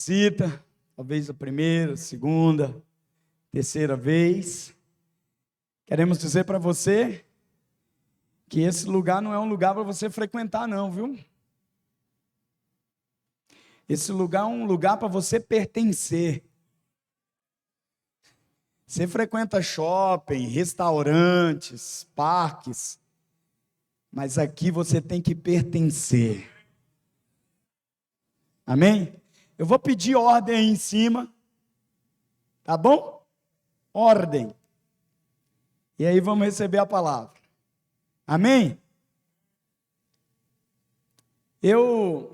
visita, talvez a primeira, segunda, terceira vez. Queremos dizer para você que esse lugar não é um lugar para você frequentar não, viu? Esse lugar é um lugar para você pertencer. Você frequenta shopping, restaurantes, parques, mas aqui você tem que pertencer. Amém? Eu vou pedir ordem aí em cima, tá bom? Ordem. E aí vamos receber a palavra. Amém? Eu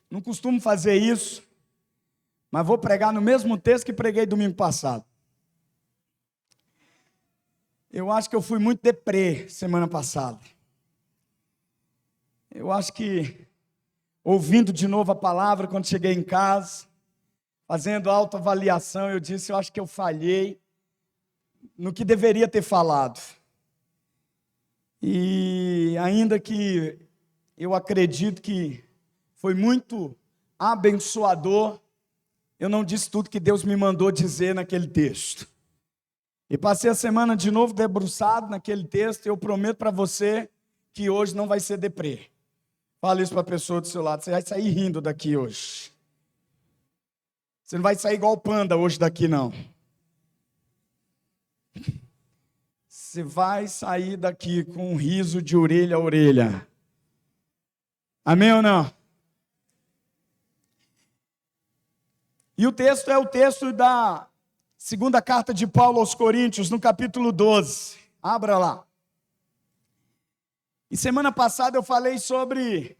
não costumo fazer isso, mas vou pregar no mesmo texto que preguei domingo passado. Eu acho que eu fui muito deprê semana passada. Eu acho que, ouvindo de novo a palavra, quando cheguei em casa, fazendo autoavaliação, eu disse, eu acho que eu falhei no que deveria ter falado. E ainda que eu acredito que foi muito abençoador, eu não disse tudo que Deus me mandou dizer naquele texto. E passei a semana de novo debruçado naquele texto, e eu prometo para você que hoje não vai ser deprê. Fala isso para a pessoa do seu lado, você vai sair rindo daqui hoje. Você não vai sair igual o panda hoje daqui, não. Você vai sair daqui com um riso de orelha a orelha. Amém ou não? E o texto é o texto da segunda carta de Paulo aos Coríntios, no capítulo 12. Abra lá. E semana passada eu falei sobre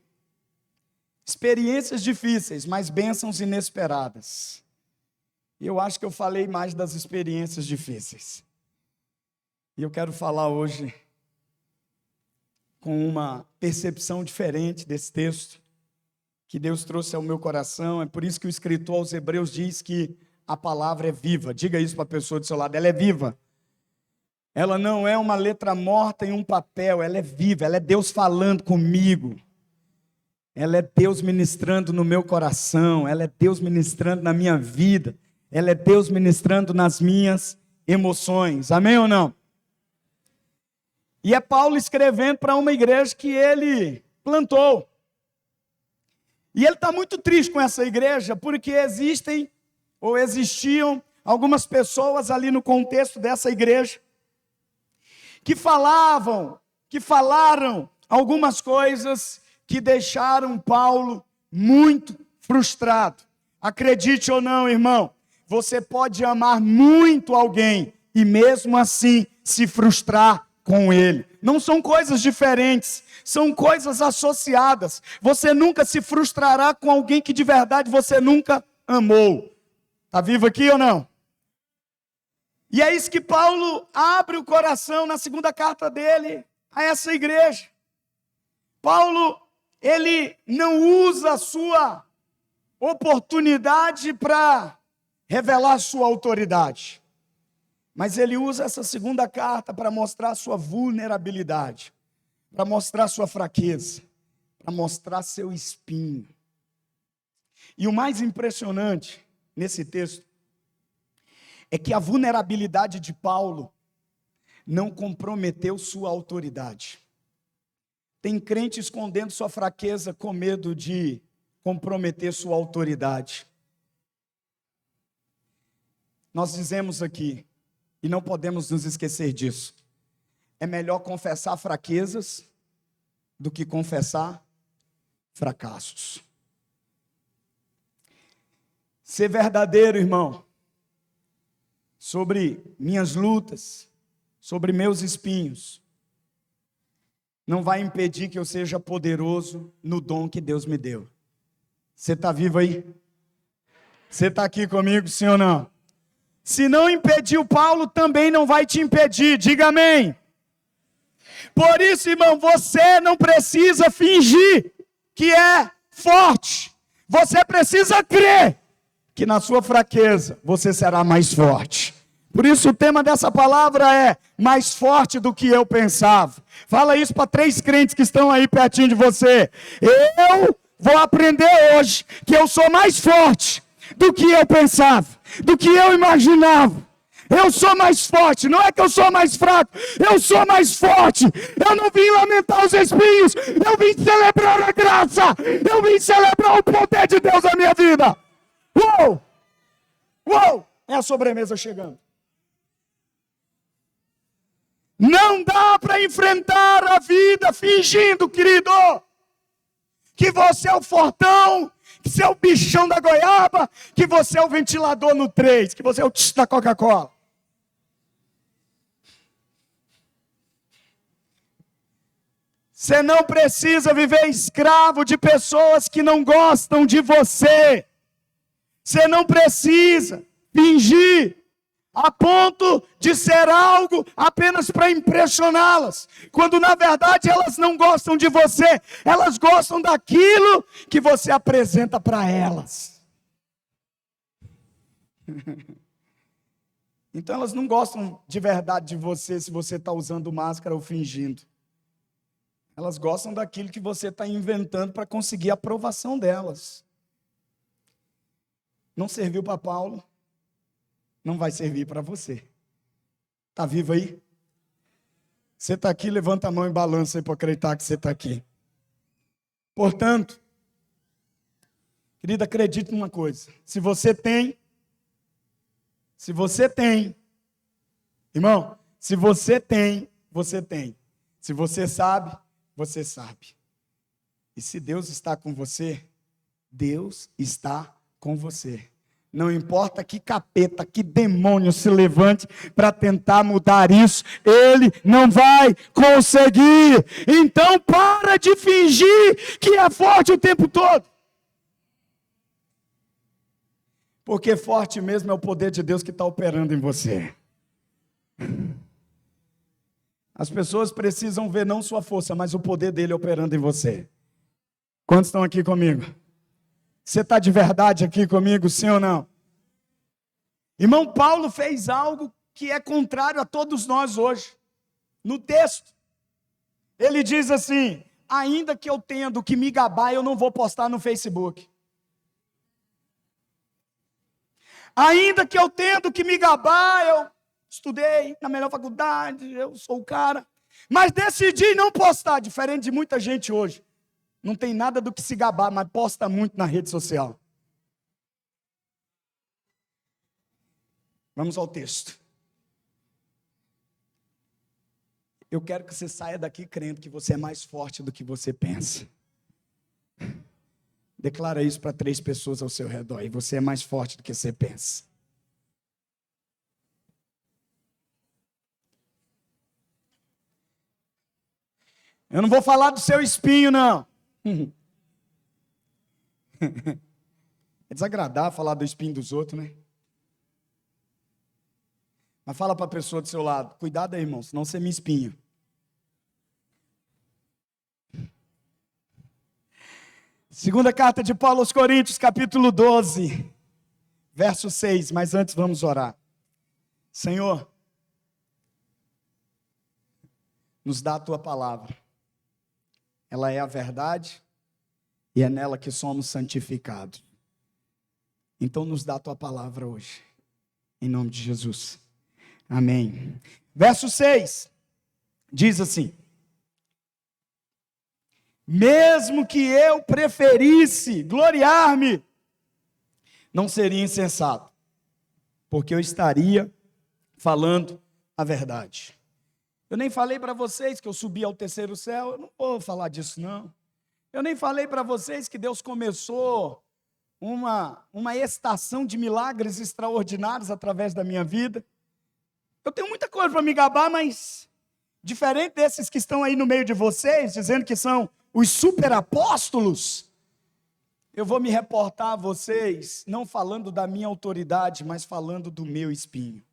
experiências difíceis, mas bênçãos inesperadas. E eu acho que eu falei mais das experiências difíceis. E eu quero falar hoje com uma percepção diferente desse texto que Deus trouxe ao meu coração. É por isso que o escritor aos Hebreus diz que a palavra é viva. Diga isso para a pessoa do seu lado, ela é viva. Ela não é uma letra morta em um papel, ela é viva, ela é Deus falando comigo. Ela é Deus ministrando no meu coração, ela é Deus ministrando na minha vida, ela é Deus ministrando nas minhas emoções. Amém ou não? E é Paulo escrevendo para uma igreja que ele plantou. E ele está muito triste com essa igreja, porque existiam algumas pessoas ali no contexto dessa igreja, que falaram algumas coisas que deixaram Paulo muito frustrado. Acredite ou não, irmão, você pode amar muito alguém e mesmo assim se frustrar com ele. Não são coisas diferentes, são coisas associadas. Você nunca se frustrará com alguém que de verdade você nunca amou. Está vivo aqui ou não? E é isso que Paulo abre o coração na segunda carta dele a essa igreja. Paulo, ele não usa a sua oportunidade para revelar sua autoridade. Mas ele usa essa segunda carta para mostrar sua vulnerabilidade, para mostrar sua fraqueza, para mostrar seu espinho. E o mais impressionante nesse texto é que a vulnerabilidade de Paulo não comprometeu sua autoridade. Tem crente escondendo sua fraqueza com medo de comprometer sua autoridade. Nós dizemos aqui, e não podemos nos esquecer disso, é melhor confessar fraquezas do que confessar fracassos. Ser verdadeiro, irmão, sobre minhas lutas, sobre meus espinhos, não vai impedir que eu seja poderoso no dom que Deus me deu. Você está vivo aí? Você está aqui comigo, sim ou não? Se não impediu Paulo, também não vai te impedir. Diga amém. Por isso, irmão, você não precisa fingir que é forte. Você precisa crer que na sua fraqueza você será mais forte. Por isso o tema dessa palavra é mais forte do que eu pensava. Fala isso para 3 crentes que estão aí pertinho de você. Eu vou aprender hoje que eu sou mais forte do que eu pensava, do que eu imaginava. Eu sou mais forte, não é que eu sou mais fraco, eu sou mais forte. Eu não vim lamentar os espinhos, eu vim celebrar a graça, eu vim celebrar o poder de Deus na minha vida. Uou! Uou! É a sobremesa chegando. Não dá para enfrentar a vida fingindo, querido, que você é o fortão, que você é o bichão da goiaba, que você é o ventilador no 3, que você é o tch da Coca-Cola. Você não precisa viver escravo de pessoas que não gostam de você. Você não precisa fingir a ponto de ser algo apenas para impressioná-las, quando na verdade elas não gostam de você, elas gostam daquilo que você apresenta para elas. Então elas não gostam de verdade de você se você está usando máscara ou fingindo. Elas gostam daquilo que você está inventando para conseguir a aprovação delas. Não serviu para Paulo, não vai servir para você. Está vivo aí? Você está aqui, levanta a mão e balança aí para acreditar que você está aqui. Portanto, querida, acredite numa coisa. Se você tem, irmão, se você tem, você tem. Se você sabe, você sabe. E se Deus está com você, Deus está com você. Não importa que capeta, que demônio se levante para tentar mudar isso, ele não vai conseguir. Então para de fingir que é forte o tempo todo. Porque forte mesmo é o poder de Deus que está operando em você. As pessoas precisam ver não sua força, mas o poder dele operando em você. Quantos estão aqui comigo? Você está de verdade aqui comigo, sim ou não? Irmão, Paulo fez algo que é contrário a todos nós hoje. No texto, ele diz assim: ainda que eu tenha do que me gabar, eu não vou postar no Facebook. Ainda que eu tenha do que me gabar, eu estudei na melhor faculdade, eu sou o cara. Mas decidi não postar, diferente de muita gente hoje. Não tem nada do que se gabar, mas posta muito na rede social. Vamos ao texto. Eu quero que você saia daqui crendo que você é mais forte do que você pensa. Declara isso para 3 pessoas ao seu redor. E você é mais forte do que você pensa. Eu não vou falar do seu espinho, não. É desagradável falar do espinho dos outros, né? Mas fala para a pessoa do seu lado: cuidado aí, irmão, senão você me espinha. Segunda carta de Paulo aos Coríntios, capítulo 12, verso 6. Mas antes vamos orar. Senhor, nos dá a tua palavra. Ela é a verdade e é nela que somos santificados. Então nos dá a tua palavra hoje, em nome de Jesus. Amém. Verso 6 diz assim: mesmo que eu preferisse gloriar-me, não seria insensato, porque eu estaria falando a verdade. Eu nem falei para vocês que eu subi ao 3º céu, eu não vou falar disso não. Eu nem falei para vocês que Deus começou uma estação de milagres extraordinários através da minha vida. Eu tenho muita coisa para me gabar, mas diferente desses que estão aí no meio de vocês, dizendo que são os superapóstolos, eu vou me reportar a vocês, não falando da minha autoridade, mas falando do meu espinho.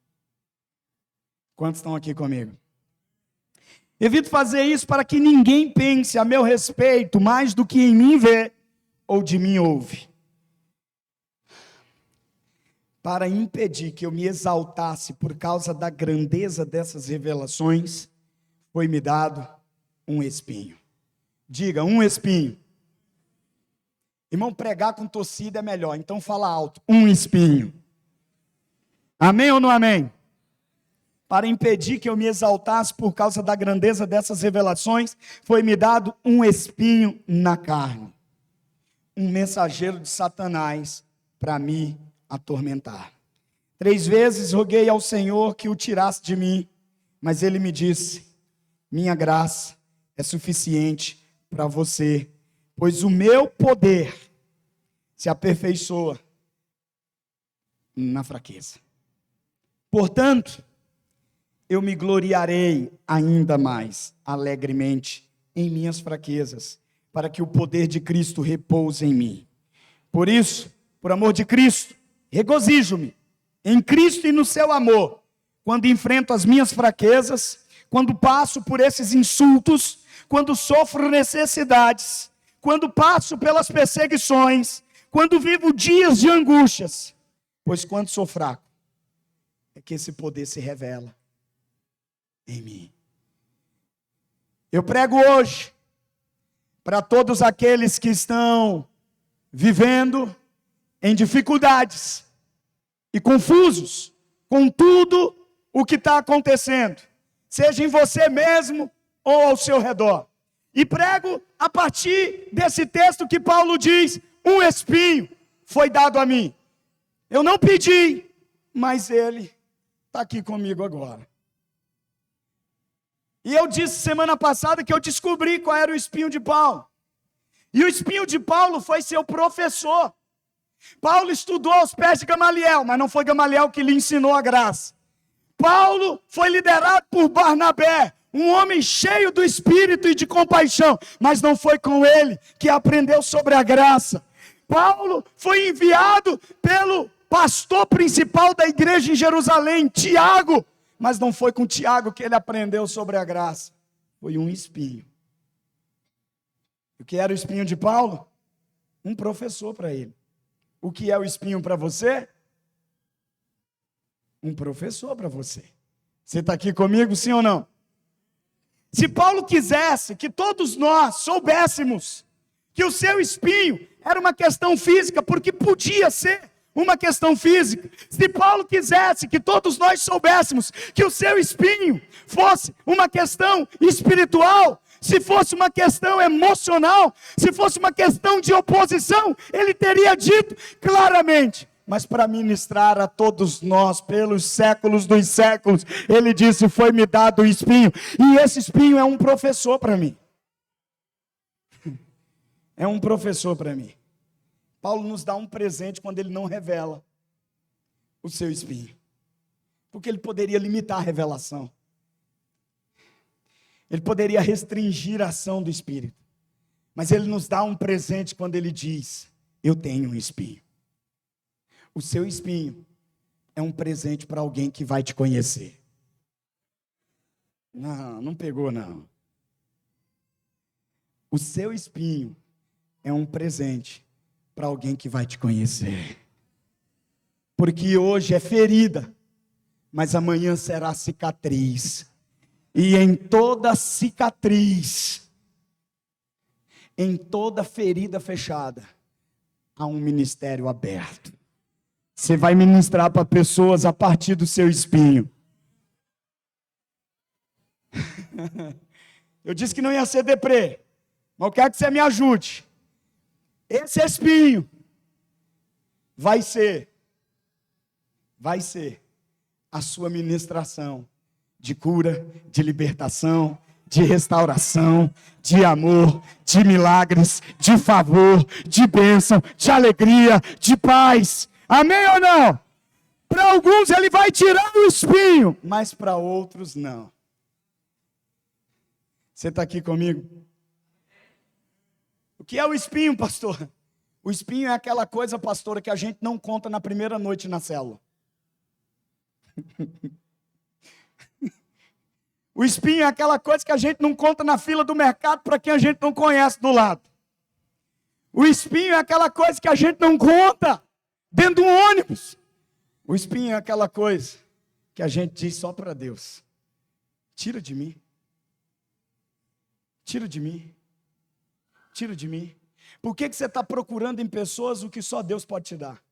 Quantos estão aqui comigo? Evito fazer isso para que ninguém pense a meu respeito mais do que em mim vê ou de mim ouve. Para impedir que eu me exaltasse por causa da grandeza dessas revelações, foi-me dado um espinho. Diga, um espinho. Irmão, pregar com torcida é melhor, então fala alto. Um espinho. Amém ou não amém? Para impedir que eu me exaltasse por causa da grandeza dessas revelações, foi-me dado um espinho na carne, um mensageiro de Satanás para me atormentar. 3 vezes roguei ao Senhor que o tirasse de mim, mas ele me disse: minha graça é suficiente para você, pois o meu poder se aperfeiçoa na fraqueza. Portanto, eu me gloriarei ainda mais alegremente em minhas fraquezas, para que o poder de Cristo repouse em mim. Por isso, por amor de Cristo, regozijo-me em Cristo e no seu amor, quando enfrento as minhas fraquezas, quando passo por esses insultos, quando sofro necessidades, quando passo pelas perseguições, quando vivo dias de angústias, pois quando sou fraco, é que esse poder se revela em mim. Eu prego hoje para todos aqueles que estão vivendo em dificuldades e confusos com tudo o que está acontecendo, seja em você mesmo ou ao seu redor. E prego a partir desse texto que Paulo diz: um espinho foi dado a mim. Eu não pedi, mas ele está aqui comigo agora. E eu disse semana passada que eu descobri qual era o espinho de Paulo. E o espinho de Paulo foi seu professor. Paulo estudou aos pés de Gamaliel, mas não foi Gamaliel que lhe ensinou a graça. Paulo foi liderado por Barnabé, um homem cheio do Espírito e de compaixão, mas não foi com ele que aprendeu sobre a graça. Paulo foi enviado pelo pastor principal da igreja em Jerusalém, Tiago, mas não foi com Tiago que ele aprendeu sobre a graça. Foi um espinho. O que era o espinho de Paulo? Um professor para ele. O que é o espinho para você? Um professor para você. Você está aqui comigo, sim ou não? Se Paulo quisesse que todos nós soubéssemos que o seu espinho era uma questão física, porque podia ser uma questão física. Se Paulo quisesse que todos nós soubéssemos que o seu espinho fosse uma questão espiritual, se fosse uma questão emocional, se fosse uma questão de oposição, ele teria dito claramente. Mas para ministrar a todos nós, pelos séculos dos séculos, ele disse: foi-me dado o espinho, e esse espinho é um professor para mim. É um professor para mim. Paulo nos dá um presente quando ele não revela o seu espinho, porque ele poderia limitar a revelação, ele poderia restringir a ação do Espírito, mas ele nos dá um presente quando ele diz: eu tenho um espinho. O seu espinho é um presente para alguém que vai te conhecer. Não pegou não. O seu espinho é um presente para alguém que vai te conhecer. Porque hoje é ferida, mas amanhã será cicatriz. E em toda cicatriz, em toda ferida fechada, há um ministério aberto. Você vai ministrar para pessoas a partir do seu espinho. Eu disse que não ia ser deprê, mas eu quero que você me ajude. Esse espinho vai ser a sua ministração de cura, de libertação, de restauração, de amor, de milagres, de favor, de bênção, de alegria, de paz. Amém ou não? Para alguns ele vai tirar o espinho, mas para outros não. Você está aqui comigo? O que é o espinho, pastor? O espinho é aquela coisa, pastora, que a gente não conta na primeira noite na célula. O espinho é aquela coisa que a gente não conta na fila do mercado para quem a gente não conhece do lado. O espinho é aquela coisa que a gente não conta dentro de um ônibus. O espinho é aquela coisa que a gente diz só para Deus: tira de mim. Tira de mim. Tira de mim. Por que você está procurando em pessoas o que só Deus pode te dar?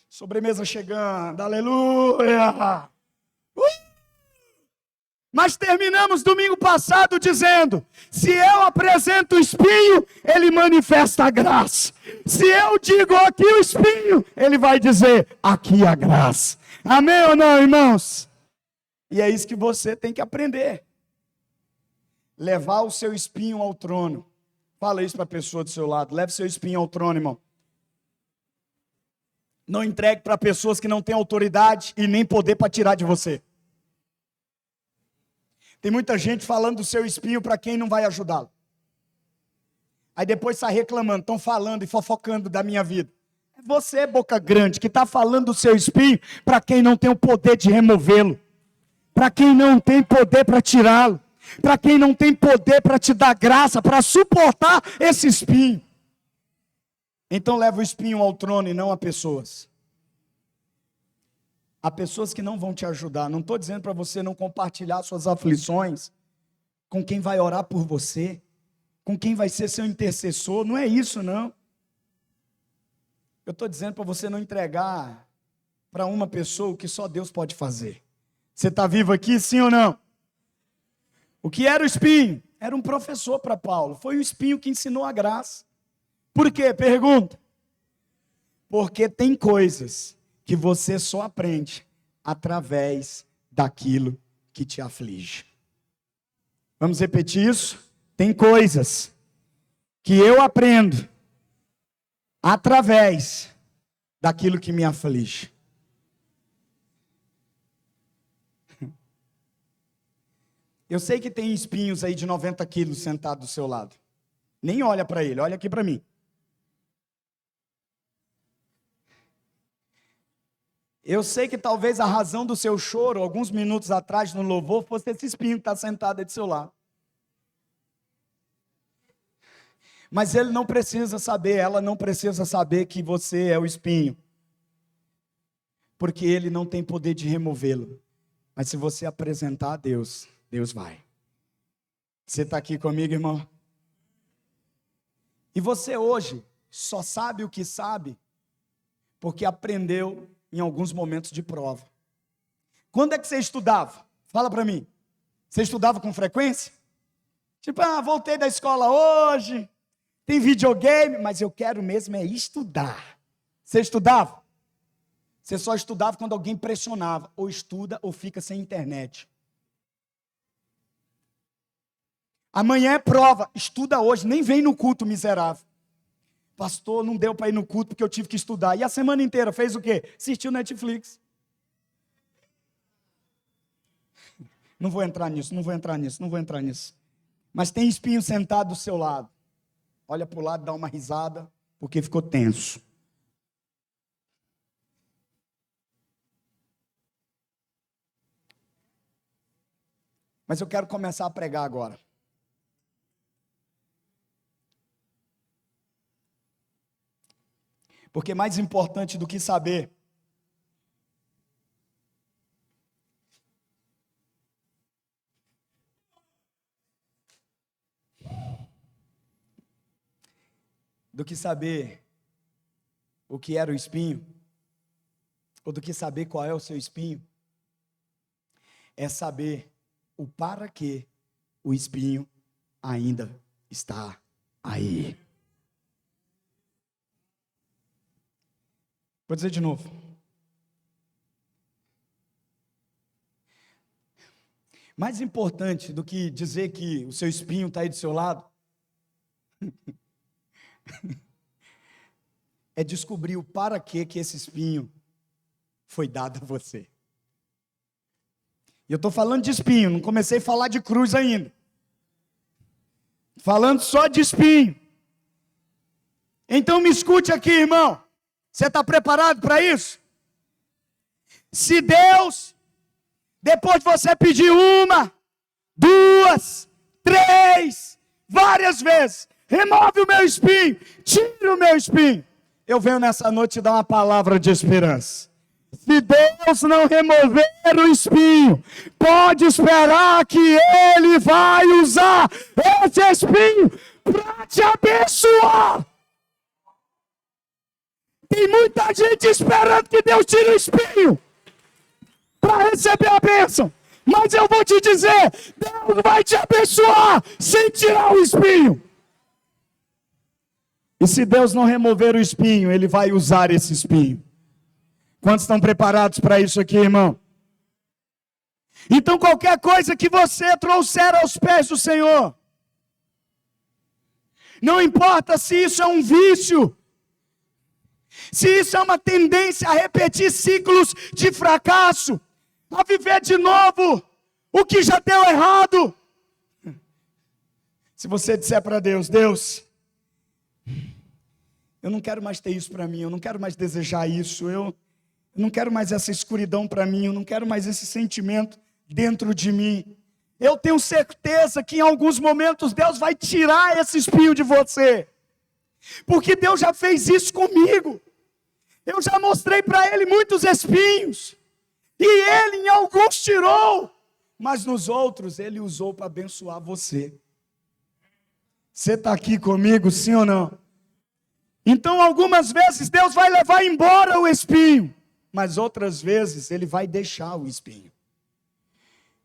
Sobremesa chegando, aleluia! Mas terminamos domingo passado dizendo: se eu apresento o espinho, ele manifesta a graça. Se eu digo aqui o espinho, ele vai dizer aqui a graça. Amém ou não, irmãos? E é isso que você tem que aprender. Levar o seu espinho ao trono. Fala isso para a pessoa do seu lado. Leve seu espinho ao trono, irmão. Não entregue para pessoas que não têm autoridade e nem poder para tirar de você. Tem muita gente falando do seu espinho para quem não vai ajudá-lo. Aí depois está reclamando, estão falando e fofocando da minha vida. É você, boca grande, que está falando do seu espinho para quem não tem o poder de removê-lo. Para quem não tem poder para tirá-lo. Para quem não tem poder para te dar graça, para suportar esse espinho. Então leva o espinho ao trono e não a pessoas. Há pessoas que não vão te ajudar. Não estou dizendo para você não compartilhar suas aflições com quem vai orar por você, com quem vai ser seu intercessor. Não é isso, não. Eu estou dizendo para você não entregar para uma pessoa o que só Deus pode fazer. Você está vivo aqui, sim ou não? O que era o espinho? Era um professor para Paulo. Foi o espinho que ensinou a graça. Por quê? Pergunta. Porque tem coisas que você só aprende através daquilo que te aflige. Vamos repetir isso? Tem coisas que eu aprendo através daquilo que me aflige. Eu sei que tem espinhos aí de 90 quilos sentado do seu lado. Nem olha para ele, olha aqui para mim. Eu sei que talvez a razão do seu choro, alguns minutos atrás no louvor, fosse esse espinho que está sentado aí do seu lado. Mas ele não precisa saber, ela não precisa saber que você é o espinho. Porque ele não tem poder de removê-lo. Mas se você apresentar a Deus, Deus vai. Você está aqui comigo, irmão? E você hoje só sabe o que sabe porque aprendeu em alguns momentos de prova. Quando é que você estudava? Fala para mim. Você estudava com frequência? Tipo, voltei da escola hoje, tem videogame, mas eu quero mesmo é estudar. Você estudava? Você só estudava quando alguém pressionava. Ou estuda ou fica sem internet. Amanhã é prova, estuda hoje, nem vem no culto, miserável. Pastor, não deu para ir no culto porque eu tive que estudar. E a semana inteira fez o quê? Assistiu Netflix. Não vou entrar nisso. Mas tem espinho sentado do seu lado. Olha para o lado, dá uma risada, porque ficou tenso. Mas eu quero começar a pregar agora. Porque mais importante do que saber o que era o espinho, ou do que saber qual é o seu espinho, é saber o para que o espinho ainda está aí. Vou dizer de novo. Mais importante do que dizer que o seu espinho está aí do seu lado, é descobrir o para que esse espinho foi dado a você. E eu estou falando de espinho, não comecei a falar de cruz ainda. Falando só de espinho. Então me escute aqui, irmão. Você está preparado para isso? Se Deus, depois de você pedir uma, duas, três, várias vezes, remove o meu espinho, tira o meu espinho, eu venho nessa noite te dar uma palavra de esperança. Se Deus não remover o espinho, pode esperar que Ele vai usar esse espinho para te abençoar. Tem muita gente esperando que Deus tire o espinho para receber a bênção. Mas eu vou te dizer, Deus vai te abençoar sem tirar o espinho. E se Deus não remover o espinho, Ele vai usar esse espinho. Quantos estão preparados para isso aqui, irmão? Então qualquer coisa que você trouxer aos pés do Senhor, não importa se isso é um vício, se isso é uma tendência a repetir ciclos de fracasso, a viver de novo o que já deu errado. Se você disser para Deus, Deus, eu não quero mais ter isso para mim, eu não quero mais desejar isso, eu não quero mais essa escuridão para mim, eu não quero mais esse sentimento dentro de mim. Eu tenho certeza que em alguns momentos Deus vai tirar esse espinho de você, porque Deus já fez isso comigo. Eu já mostrei para Ele muitos espinhos, e Ele em alguns tirou, mas nos outros Ele usou para abençoar você. Você está aqui comigo, sim ou não? Então algumas vezes Deus vai levar embora o espinho, mas outras vezes Ele vai deixar o espinho.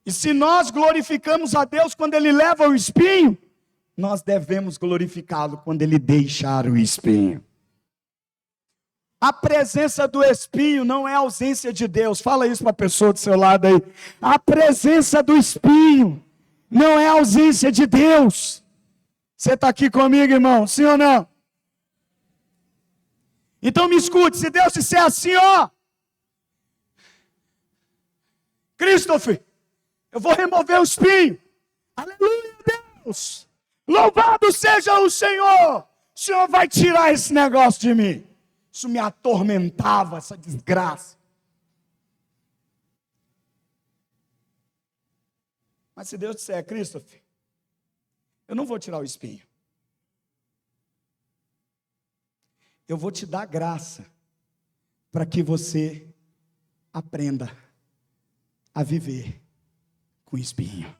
E se nós glorificamos a Deus quando Ele leva o espinho, nós devemos glorificá-lo quando Ele deixar o espinho. A presença do espinho não é a ausência de Deus. Fala isso para a pessoa do seu lado aí. A presença do espinho não é a ausência de Deus. Você está aqui comigo, irmão? Sim ou não? Então me escute, se Deus disser assim, ó, Christopher, eu vou remover o espinho. Aleluia, Deus. Louvado seja o Senhor vai tirar esse negócio de mim. Isso me atormentava, essa desgraça. Mas se Deus disser, Christopher, eu não vou tirar o espinho. Eu vou te dar graça para que você aprenda a viver com espinho.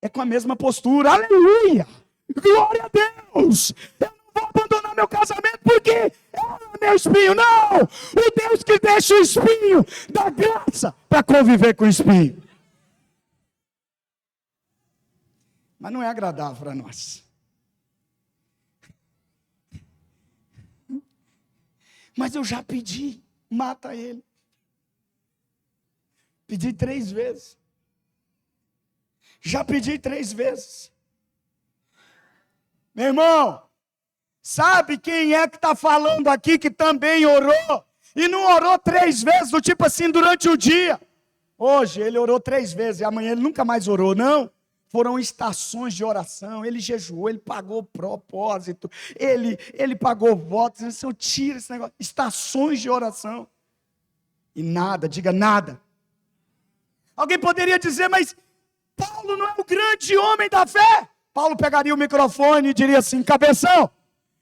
É com a mesma postura, aleluia, glória a Deus. Eu não vou abandonar meu casamento porque é meu espinho, não. O Deus que deixa o espinho dá graça para conviver com o espinho. Mas não é agradável para nós. Mas eu já pedi, mata ele. Pedi 3 vezes. Já pedi 3 vezes. Meu irmão, sabe quem é que está falando aqui que também orou? E não orou 3 vezes, do tipo assim, durante o dia. Hoje ele orou 3 vezes e amanhã ele nunca mais orou, não. Foram estações de oração, ele jejuou, ele pagou propósito, ele pagou votos, ele disse, eu tiro esse negócio, estações de oração. E nada, diga nada. Alguém poderia dizer, mas Paulo não é o grande homem da fé? Paulo pegaria o microfone e diria assim, cabeção,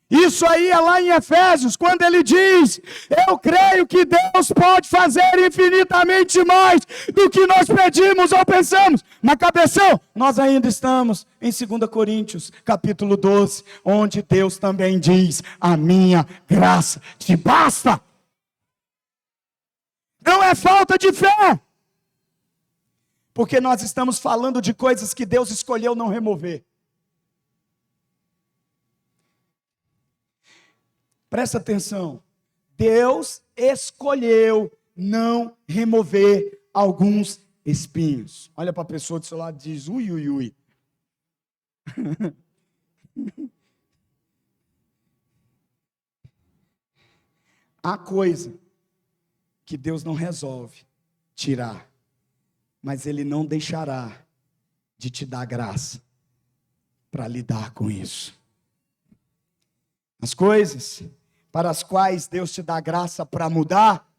isso aí é lá em Efésios, quando ele diz, eu creio que Deus pode fazer infinitamente mais do que nós pedimos ou pensamos. Mas cabeção, nós ainda estamos em 2 Coríntios, capítulo 12, onde Deus também diz, a minha graça te basta. Não é falta de fé, porque nós estamos falando de coisas que Deus escolheu não remover. Presta atenção, Deus escolheu não remover alguns espinhos. Olha para a pessoa do seu lado e diz, ui, ui, ui. Há coisa que Deus não resolve tirar, mas Ele não deixará de te dar graça para lidar com isso. As coisas para as quais Deus te dá graça para mudar,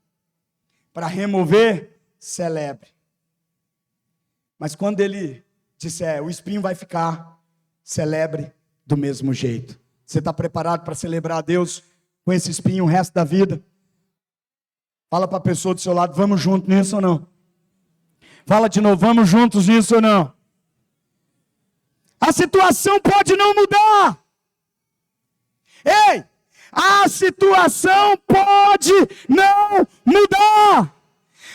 para remover, celebre. Mas quando Ele disser, o espinho vai ficar, celebre do mesmo jeito. Você está preparado para celebrar a Deus com esse espinho o resto da vida? Fala para a pessoa do seu lado, vamos juntos nisso ou não? Fala de novo, vamos juntos nisso ou não? A situação pode não mudar. Ei, a situação pode não mudar.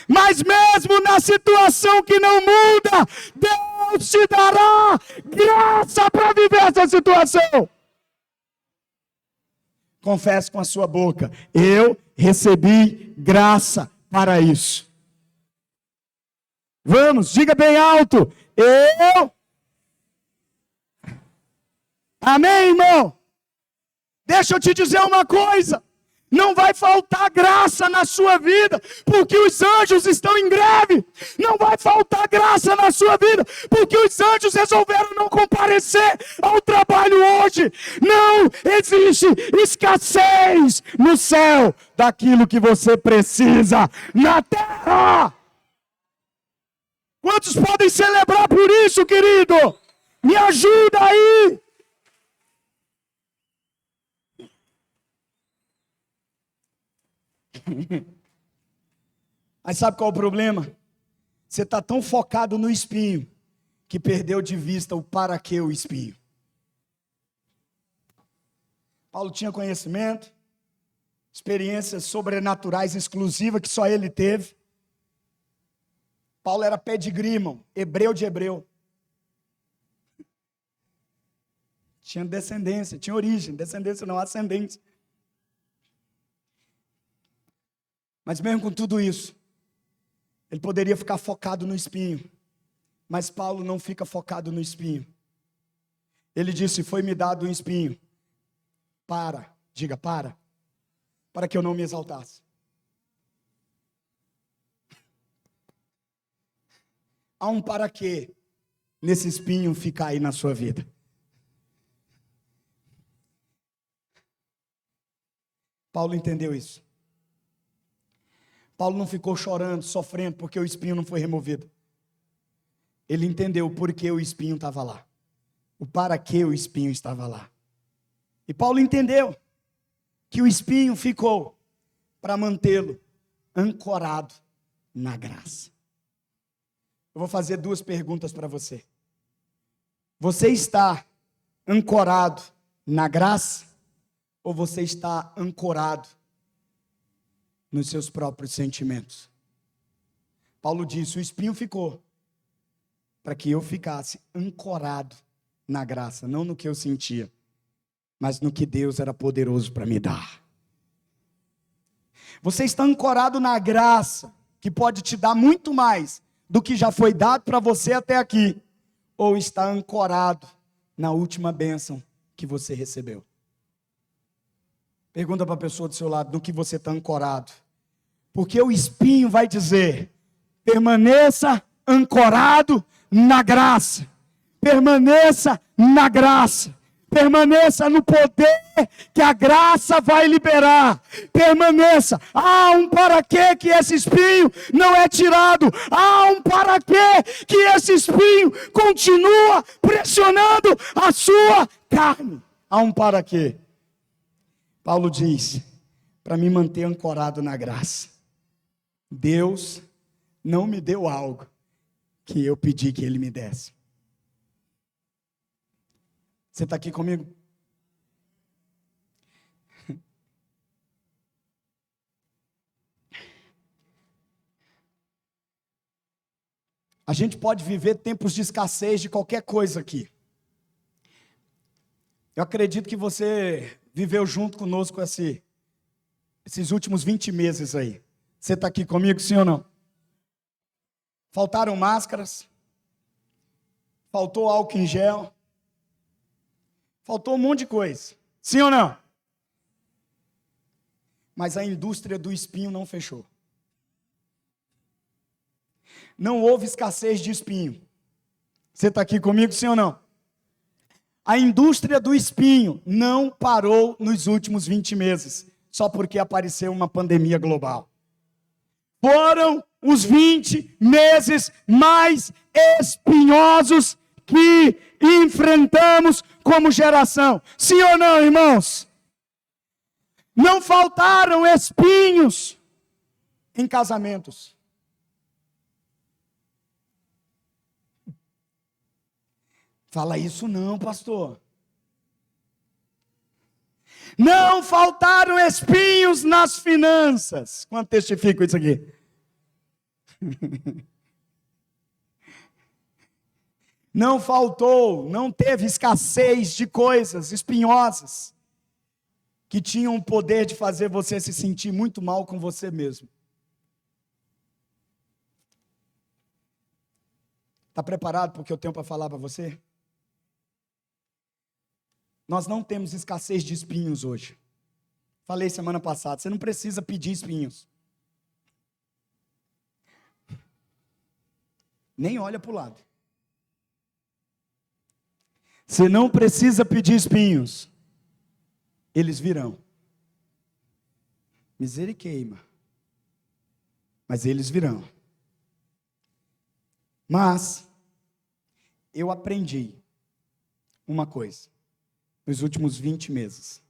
Mas mesmo na situação que não muda, Deus te dará graça para viver essa situação. Confesse com a sua boca, eu recebi graça para isso. Vamos, diga bem alto, eu. Amém, irmão? Deixa eu te dizer uma coisa. Não vai faltar graça na sua vida, porque os anjos estão em greve. Não vai faltar graça na sua vida, porque os anjos resolveram não comparecer ao trabalho hoje. Não existe escassez no céu daquilo que você precisa na terra. Quantos podem celebrar por isso, querido? Me ajuda aí. Mas sabe qual é o problema? Você está tão focado no espinho que perdeu de vista o para que o espinho. Paulo tinha conhecimento, experiências sobrenaturais exclusivas que só ele teve. Paulo era pedigree, irmão, hebreu de hebreu. Tinha descendência, tinha origem, descendência não, ascendência. Mas mesmo com tudo isso, ele poderia ficar focado no espinho. Mas Paulo não fica focado no espinho. Ele disse, foi-me dado um espinho. Diga para que eu não me exaltasse. Há um para quê nesse espinho ficar aí na sua vida. Paulo entendeu isso. Paulo não ficou chorando, sofrendo, porque o espinho não foi removido. Ele entendeu por que o espinho estava lá. O para que o espinho estava lá. E Paulo entendeu que o espinho ficou para mantê-lo ancorado na graça. Eu vou fazer duas perguntas para você. Você está ancorado na graça ou você está ancorado nos seus próprios sentimentos? Paulo disse, o espinho ficou para que eu ficasse ancorado na graça, não no que eu sentia, mas no que Deus era poderoso para me dar. Você está ancorado na graça, que pode te dar muito mais do que já foi dado para você até aqui, ou está ancorado na última bênção que você recebeu? Pergunta para a pessoa do seu lado, no que você está ancorado. Porque o espinho vai dizer, permaneça ancorado na graça. Permaneça na graça. Permaneça no poder que a graça vai liberar. Permaneça. Há um para quê que esse espinho não é tirado. Há um para quê que esse espinho continua pressionando a sua carne. Há um para quê. Paulo diz, para me manter ancorado na graça. Deus não me deu algo que eu pedi que Ele me desse. Você está aqui comigo? A gente pode viver tempos de escassez de qualquer coisa aqui. Eu acredito que você viveu junto conosco esses últimos 20 meses aí. Você está aqui comigo, sim ou não? Faltaram máscaras, faltou álcool em gel, faltou um monte de coisa. Sim ou não? Mas a indústria do espinho não fechou. Não houve escassez de espinho. Você está aqui comigo, sim ou não? A indústria do espinho não parou nos últimos 20 meses, só porque apareceu uma pandemia global. Foram os 20 meses mais espinhosos que enfrentamos como geração. Sim ou não, irmãos? Não faltaram espinhos. em casamentos. Fala isso não, pastor. Não faltaram espinhos nas finanças. Quanto testifico isso aqui? Não faltou, não teve escassez de coisas espinhosas que tinham o poder de fazer você se sentir muito mal com você mesmo. Está preparado para o que eu tenho para falar para você? Nós não temos escassez de espinhos hoje. Falei semana passada, você não precisa pedir espinhos. Nem olha para o lado. Você não precisa pedir espinhos. Eles virão. Misericórdia. Mas eles virão. Mas eu aprendi uma coisa nos últimos 20 meses.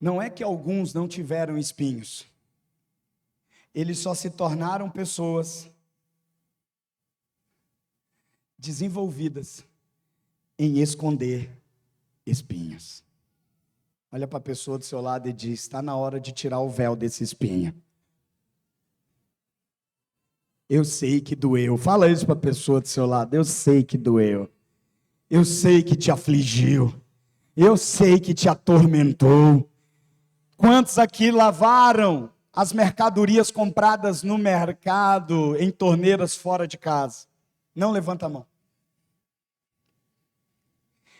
Não é que alguns não tiveram espinhos. Eles só se tornaram pessoas desenvolvidas em esconder espinhos. Olha para a pessoa do seu lado e diz: está na hora de tirar o véu desse espinho. Eu sei que doeu. Fala isso para a pessoa do seu lado. Eu sei que doeu. Eu sei que te afligiu. Eu sei que te atormentou. Quantos aqui lavaram as mercadorias compradas no mercado em torneiras fora de casa? Não levanta a mão.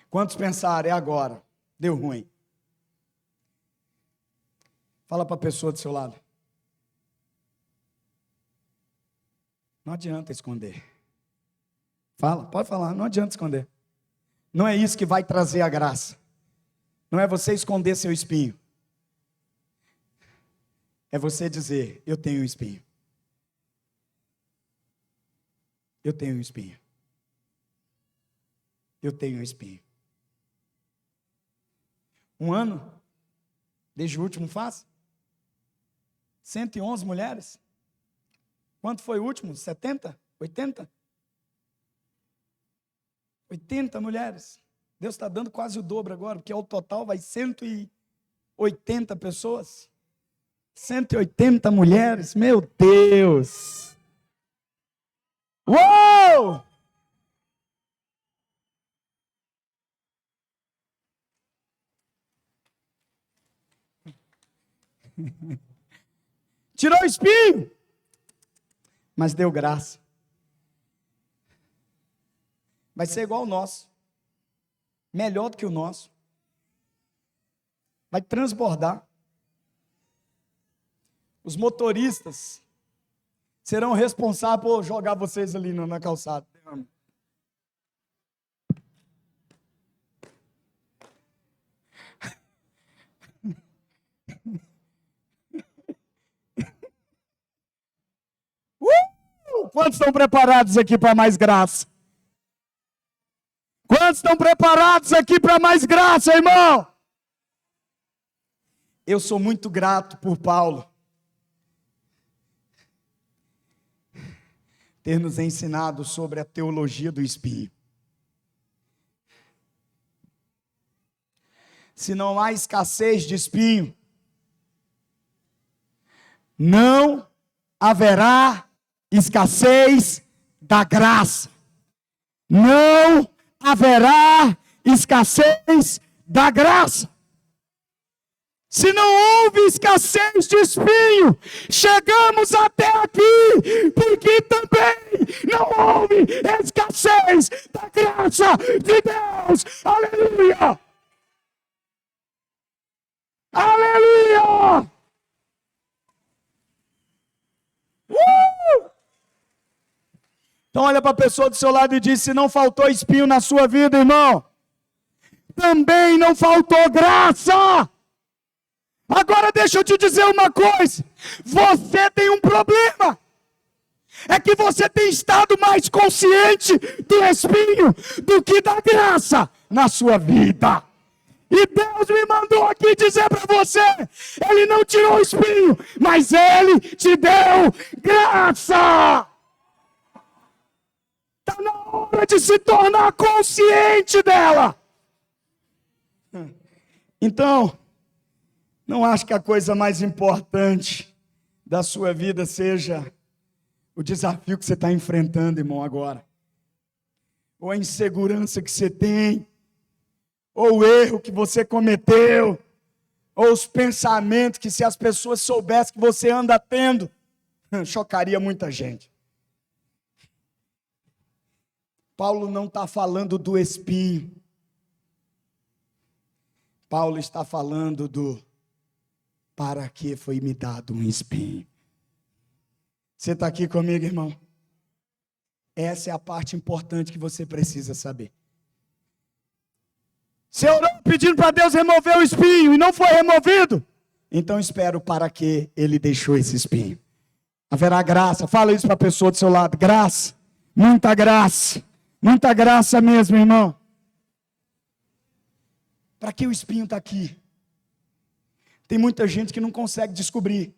Quantos pensaram, é agora, deu ruim? Fala para a pessoa do seu lado. Não adianta esconder. Fala, pode falar, não adianta esconder. Não é isso que vai trazer a graça. Não é você esconder seu espinho. É você dizer: eu tenho um espinho. Eu tenho um espinho. Eu tenho um espinho. Um ano, desde o último faz? 111 mulheres. Quanto foi o último? 70? 80? 80 mulheres. Deus está dando quase o dobro agora, porque ao total vai 180 pessoas. 180 mulheres, meu Deus! Uou! Tirou o espinho, mas deu graça. Vai ser igual o nosso, melhor do que o nosso. Vai transbordar. Os motoristas serão responsáveis por jogar vocês ali na calçada. Quantos estão preparados aqui para mais graça? Quantos estão preparados aqui para mais graça, irmão? Eu sou muito grato por Paulo ter nos ensinado sobre a teologia do espinho. Se não há escassez de espinho, não haverá escassez da graça. Não haverá escassez da graça. Se não houve escassez de espinho, chegamos até aqui, porque também não houve escassez da graça de Deus. Aleluia! Aleluia! Então olha para a pessoa do seu lado e diz: se não faltou espinho na sua vida, irmão, também não faltou graça. Agora deixa eu te dizer uma coisa, você tem um problema, é que você tem estado mais consciente do espinho do que da graça na sua vida. E Deus me mandou aqui dizer para você: Ele não tirou o espinho, mas Ele te deu graça. Está na hora de se tornar consciente dela. Então, não acho que a coisa mais importante da sua vida seja o desafio que você está enfrentando, irmão, agora. Ou a insegurança que você tem, ou o erro que você cometeu, ou os pensamentos que, se as pessoas soubessem que você anda tendo, chocaria muita gente. Paulo não está falando do espinho. Paulo está falando do para que foi me dado um espinho. Você está aqui comigo, irmão? Essa é a parte importante que você precisa saber. Você orou pedindo para Deus remover o espinho e não foi removido? Então espero para que Ele deixou esse espinho. Haverá graça. Fala isso para a pessoa do seu lado. Graça. Muita graça. Muita graça mesmo, irmão. Para que o espinho está aqui? Tem muita gente que não consegue descobrir.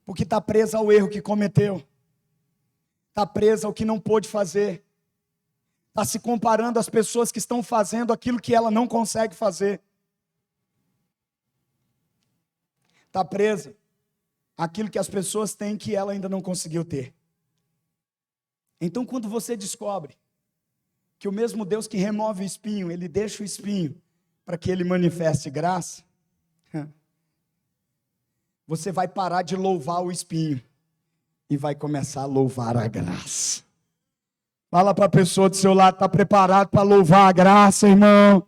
Porque está presa ao erro que cometeu. Está presa ao que não pôde fazer. Está se comparando às pessoas que estão fazendo aquilo que ela não consegue fazer. Está presa àquilo que as pessoas têm que ela ainda não conseguiu ter. Então, quando você descobre que o mesmo Deus que remove o espinho, Ele deixa o espinho para que Ele manifeste graça, você vai parar de louvar o espinho e vai começar a louvar a graça. Fala para a pessoa do seu lado: está preparado para louvar a graça, irmão?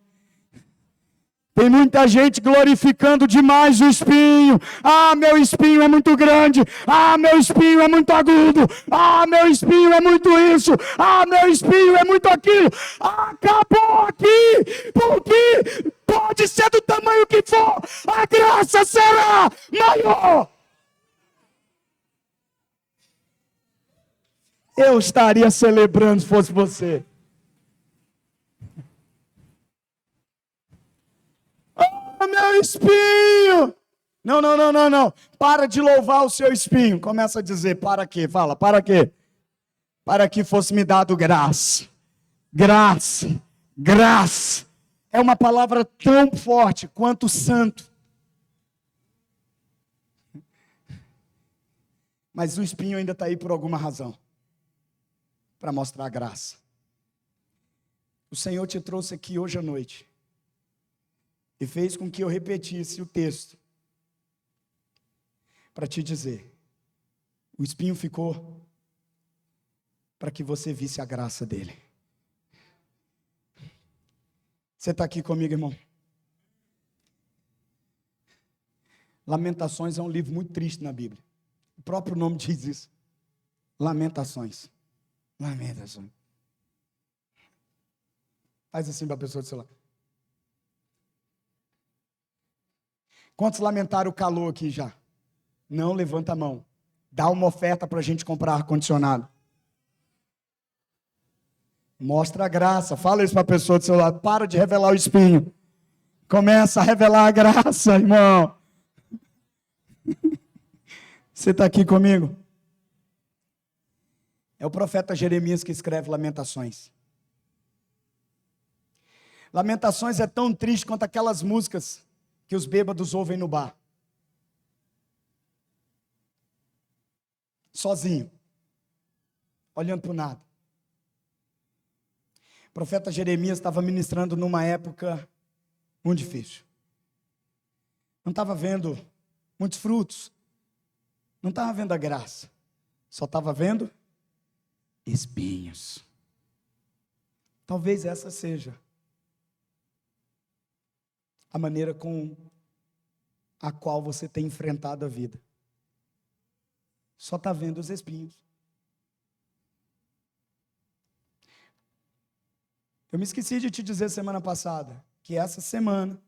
Tem muita gente glorificando demais o espinho. Ah, meu espinho é muito grande. Ah, meu espinho é muito agudo. Ah, meu espinho é muito isso. Ah, meu espinho é muito aquilo. Acabou aqui, porque pode ser do tamanho que for, a graça será maior. Eu estaria celebrando se fosse você. Meu espinho. Não. Para de louvar o seu espinho. Começa a dizer: para quê? Fala, para quê? Para que fosse me dado graça. Graça. Graça. É uma palavra tão forte quanto santo. Mas o espinho ainda está aí por alguma razão. Para mostrar a graça. O Senhor te trouxe aqui hoje à noite. E fez com que eu repetisse o texto. Para te dizer: o espinho ficou para que você visse a graça dele. Você está aqui comigo, irmão? Lamentações é um livro muito triste na Bíblia. O próprio nome diz isso. Lamentações. Lamentações. Faz assim para a pessoa do seu lado. Quantos lamentaram o calor aqui já? Não, levanta a mão. Dá uma oferta para a gente comprar ar-condicionado. Mostra a graça. Fala isso para a pessoa do seu lado. Para de revelar o espinho. Começa a revelar a graça, irmão. Você está aqui comigo? É o profeta Jeremias que escreve Lamentações. Lamentações é tão triste quanto aquelas músicas que os bêbados ouvem no bar. Sozinho. Olhando para o nada. O profeta Jeremias estava ministrando numa época muito difícil. Não estava vendo muitos frutos. Não estava vendo a graça. Só estava vendo espinhos. Talvez essa seja a maneira com a qual você tem enfrentado a vida. Só está vendo os espinhos. Eu me esqueci de te dizer semana passada que essa semana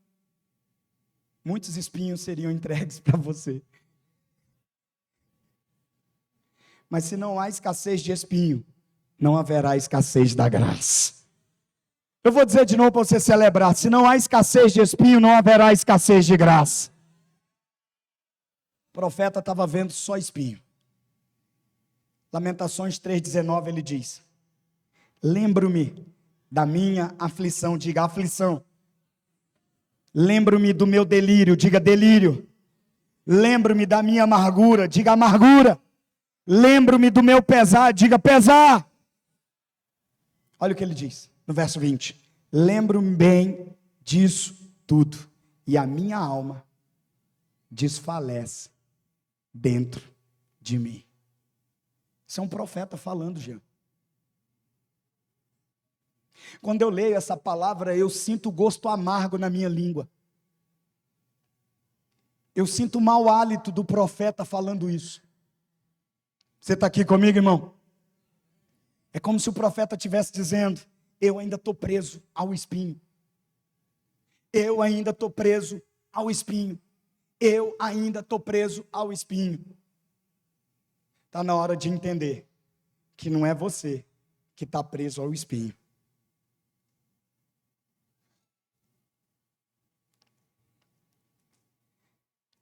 muitos espinhos seriam entregues para você. Mas se não há escassez de espinho, não haverá escassez da graça. Eu vou dizer de novo para você celebrar: se não há escassez de espinho, não haverá escassez de graça. O profeta estava vendo só espinho. Lamentações 3,19 ele diz: lembro-me da minha aflição, diga aflição. Lembro-me do meu delírio, diga delírio. Lembro-me da minha amargura, diga amargura. Lembro-me do meu pesar, diga pesar. Olha o que ele diz no verso 20: lembro-me bem disso tudo, e a minha alma desfalece dentro de mim. Isso é um profeta falando, Jean. Quando eu leio essa palavra, eu sinto gosto amargo na minha língua. Eu sinto o mau hálito do profeta falando isso. Você está aqui comigo, irmão? É como se o profeta estivesse dizendo: eu ainda estou preso ao espinho. Eu ainda estou preso ao espinho. Eu ainda estou preso ao espinho. Está na hora de entender que não é você que está preso ao espinho.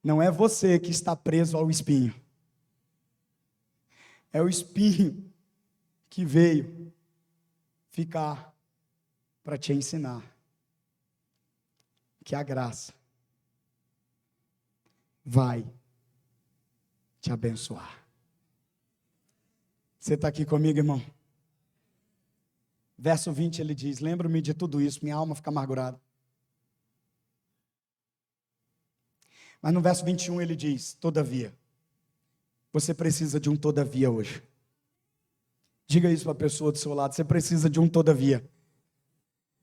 Não é você que está preso ao espinho. É o espinho que veio ficar para te ensinar que a graça vai te abençoar. Você está aqui comigo, irmão? Verso 20 ele diz: lembro-me de tudo isso, minha alma fica amargurada. Mas no verso 21 ele diz: todavia. Você precisa de um todavia hoje. Diga isso para a pessoa do seu lado: você precisa de um todavia.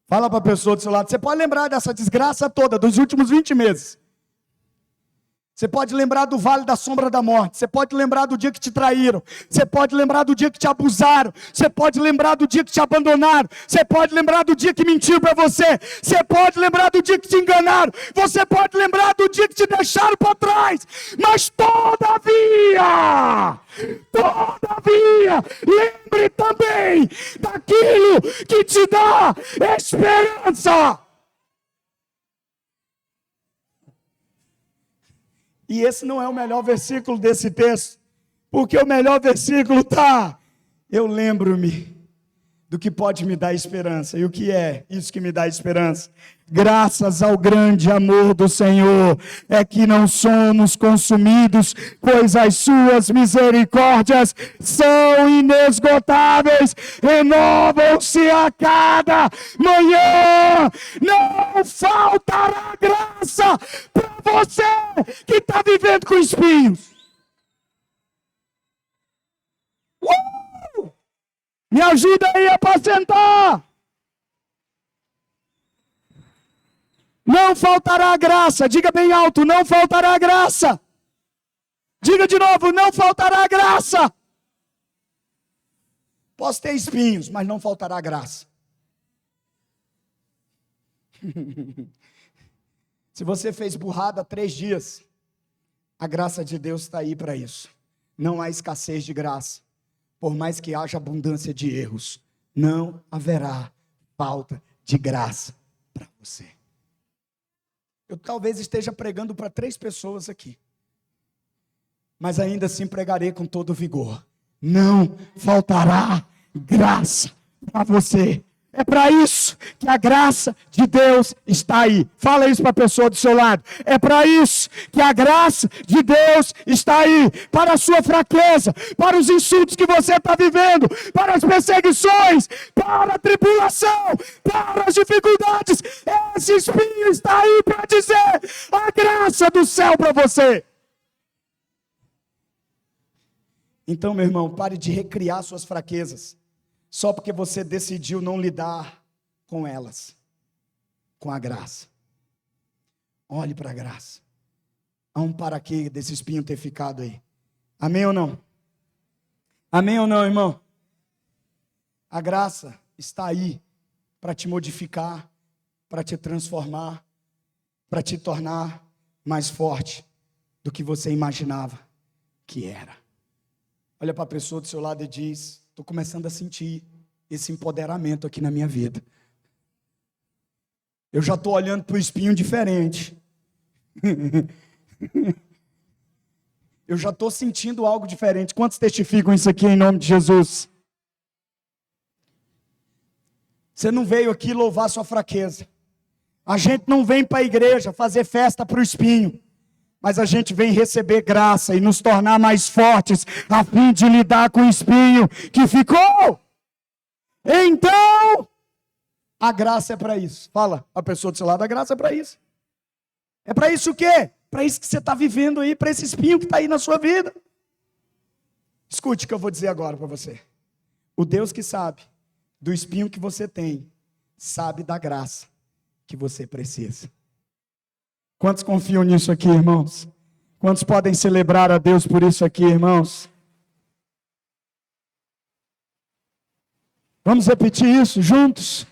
Fala para a pessoa do seu lado: você pode lembrar dessa desgraça toda dos últimos 20 meses. Você pode lembrar do vale da sombra da morte. Você pode lembrar do dia que te traíram. Você pode lembrar do dia que te abusaram. Você pode lembrar do dia que te abandonaram. Você pode lembrar do dia que mentiram para você. Você pode lembrar do dia que te enganaram. Você pode lembrar do dia que te deixaram para trás. Mas todavia, lembre também daquilo que te dá esperança. E esse não é o melhor versículo desse texto, porque o melhor versículo está: eu lembro-me do que pode me dar esperança. E o que é isso que me dá esperança? Graças ao grande amor do Senhor é que não somos consumidos, pois as suas misericórdias são inesgotáveis, renovam-se a cada manhã. Não faltará graça para você que está vivendo com espinhos. Me ajuda aí a apacentar. Não faltará graça. Diga bem alto: não faltará graça. Diga de novo: não faltará graça. Posso ter espinhos, mas não faltará graça. Se você fez burrada 3 dias, a graça de Deus está aí para isso. Não há escassez de graça. Por mais que haja abundância de erros, não haverá falta de graça para você. Eu talvez esteja pregando para 3 pessoas aqui, mas ainda assim pregarei com todo vigor. Não faltará graça para você. É para isso que a graça de Deus está aí. Fala isso para a pessoa do seu lado. É para isso que a graça de Deus está aí. Para a sua fraqueza, para os insultos que você está vivendo, para as perseguições, para a tribulação, para as dificuldades. Esse espinho está aí para dizer a graça do céu para você. Então, meu irmão, pare de recriar suas fraquezas. Só porque você decidiu não lidar com elas, com a graça. Olhe para a graça. Há um para quê desse espinho ter ficado aí. Amém ou não? Amém ou não, irmão? A graça está aí para te modificar, para te transformar, para te tornar mais forte do que você imaginava que era. Olha para a pessoa do seu lado e diz: estou começando a sentir esse empoderamento aqui na minha vida. Eu já estou olhando para o espinho diferente. Eu já estou sentindo algo diferente. Quantos testificam isso aqui em nome de Jesus? Você não veio aqui louvar sua fraqueza. A gente não vem para a igreja fazer festa para o espinho. Mas a gente vem receber graça e nos tornar mais fortes, a fim de lidar com o espinho que ficou. Então, a graça é para isso. Fala, a pessoa do seu lado, a graça é para isso. É para isso o quê? Para isso que você está vivendo aí, para esse espinho que está aí na sua vida. Escute o que eu vou dizer agora para você. O Deus que sabe do espinho que você tem, sabe da graça que você precisa. Quantos confiam nisso aqui, irmãos? Quantos podem celebrar a Deus por isso aqui, irmãos? Vamos repetir isso juntos?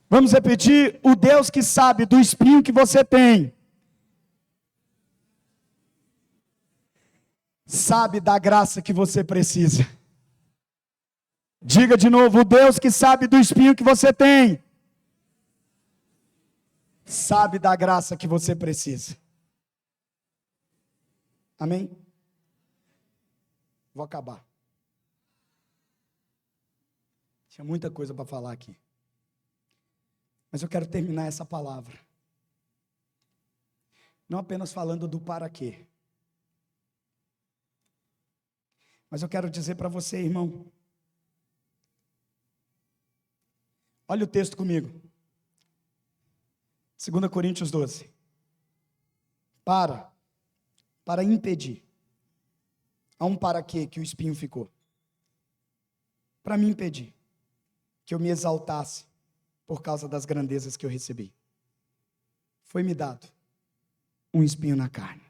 Vamos repetir: o Deus que sabe do espinho que você tem, sabe da graça que você precisa. Diga de novo: o Deus que sabe do espinho que você tem, sabe da graça que você precisa. Amém? Vou acabar. Tinha muita coisa para falar aqui. Mas eu quero terminar essa palavra. Não apenas falando do para quê. Mas eu quero dizer para você, irmão. Olha o texto comigo. 2 Coríntios 12. Para impedir. Há um para quê que o espinho ficou. Para me impedir que eu me exaltasse por causa das grandezas que eu recebi. Foi-me dado um espinho na carne.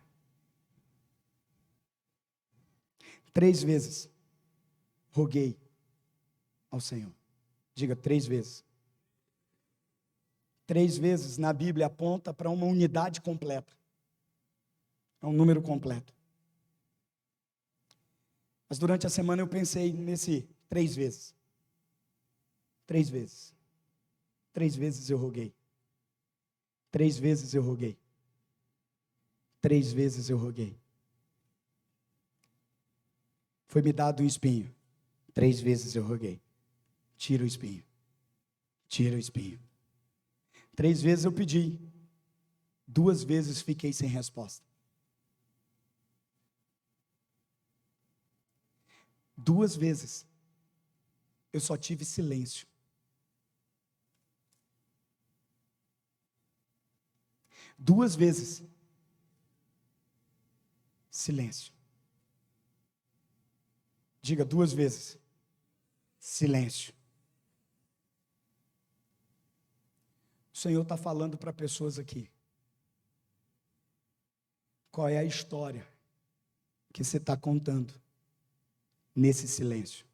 3 vezes roguei ao Senhor. Diga 3 vezes. 3 vezes na Bíblia aponta para uma unidade completa. É um número completo. Mas durante a semana eu pensei nesse 3 vezes. 3 vezes. 3 vezes eu roguei. 3 vezes eu roguei. 3 vezes eu roguei. Foi-me dado um espinho. 3 vezes eu roguei. Tira o espinho. Tira o espinho. 3 vezes eu pedi. 2 vezes fiquei sem resposta. 2 vezes eu só tive silêncio. 2 vezes silêncio. Diga 2 vezes silêncio. O Senhor está falando para pessoas aqui. Qual é a história que você está contando nesse silêncio?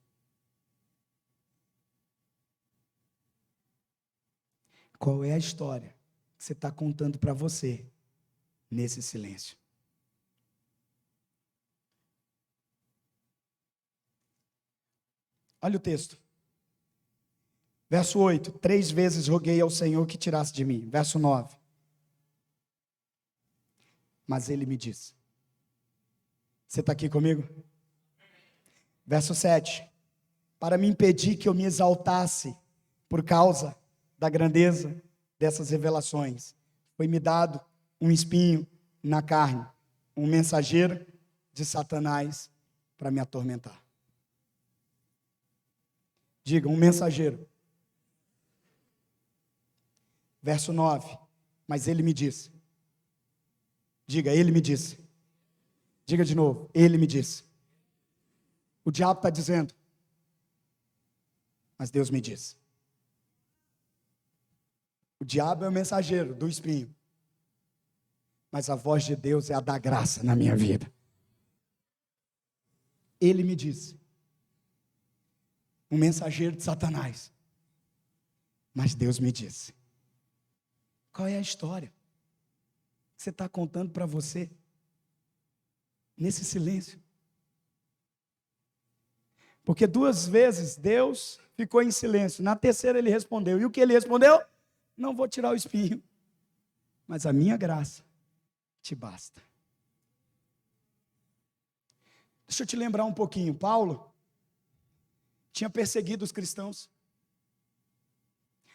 Qual é a história que você está contando para você nesse silêncio? Olha o texto. Verso 8. 3 vezes roguei ao Senhor que tirasse de mim. Verso 9. Mas Ele me disse. Você está aqui comigo? Verso 7. Para me impedir que eu me exaltasse por causa da grandeza dessas revelações, foi-me dado um espinho na carne, um mensageiro de Satanás para me atormentar. Diga, um mensageiro. Verso 9. Mas Ele me disse. Diga, Ele me disse. Diga de novo, Ele me disse. O diabo está dizendo, mas Deus me disse. O diabo é o mensageiro do espinho, mas a voz de Deus é a da graça na minha vida. Ele me disse. Um mensageiro de Satanás, mas Deus me disse. Qual é a história que você está contando para você nesse silêncio? Porque 2 vezes Deus ficou em silêncio. Na terceira Ele respondeu. E o que Ele respondeu? não vou tirar o espinho, mas a minha graça te basta. Deixa eu te lembrar um pouquinho. Paulo tinha perseguido os cristãos,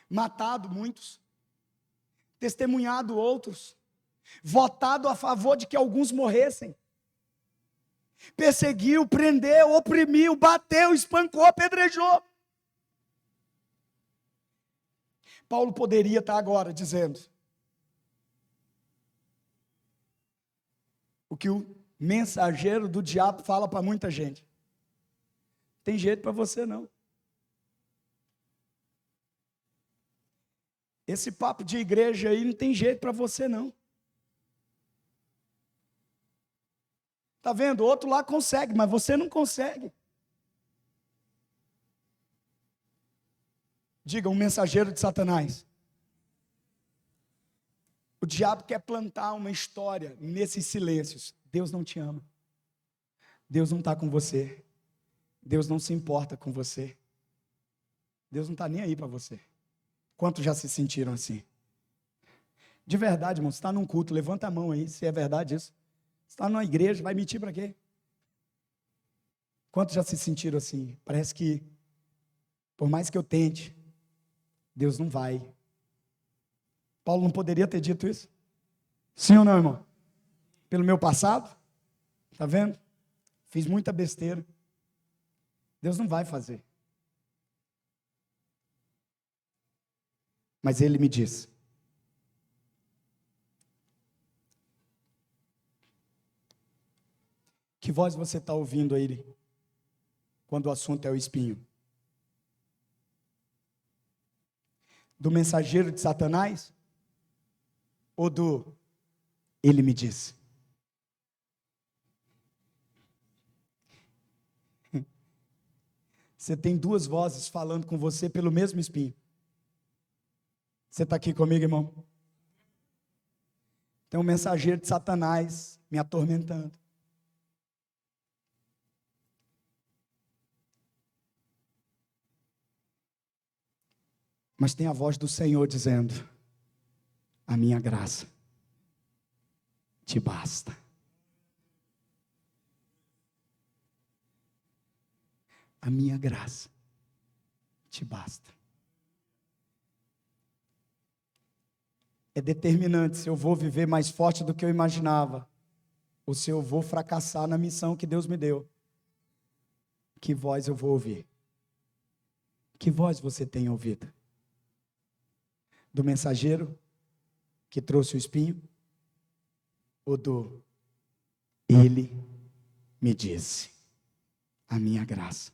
matado muitos, testemunhado outros, votado a favor de que alguns morressem, perseguiu, prendeu, oprimiu, bateu, espancou, apedrejou. Paulo poderia estar agora dizendo o que o mensageiro do diabo fala para muita gente: tem jeito para você não. Esse papo de igreja aí não tem jeito para você não. Está vendo? O outro lá consegue, mas você não consegue. Diga, um mensageiro de Satanás. O diabo quer plantar uma história nesses silêncios. Deus não te ama. Deus não está com você. Deus não se importa com você. Deus não está nem aí para você. Quantos já se sentiram assim? De verdade, irmão, você está num culto, levanta a mão aí, se é verdade isso. Você está numa igreja, vai mentir para quê? Quantos já se sentiram assim? Parece que, por mais que eu tente, Deus não vai. Paulo não poderia ter dito isso? Sim ou não, irmão? Pelo meu passado? Está vendo? Fiz muita besteira. Deus não vai fazer. Mas ele me disse: que voz você está ouvindo aí, quando o assunto é o espinho? Do mensageiro de Satanás? Ou do ele me disse? Você tem duas vozes falando com você pelo mesmo espinho. Você está aqui comigo, irmão? Tem um mensageiro de Satanás me atormentando. Mas tem a voz do Senhor dizendo: a minha graça te basta. A minha graça te basta. É determinante se eu vou viver mais forte do que eu imaginava, ou se eu vou fracassar na missão que Deus me deu. Que voz eu vou ouvir? Que voz você tem ouvido? Do mensageiro que trouxe o espinho? Ou do ele me disse? A minha graça.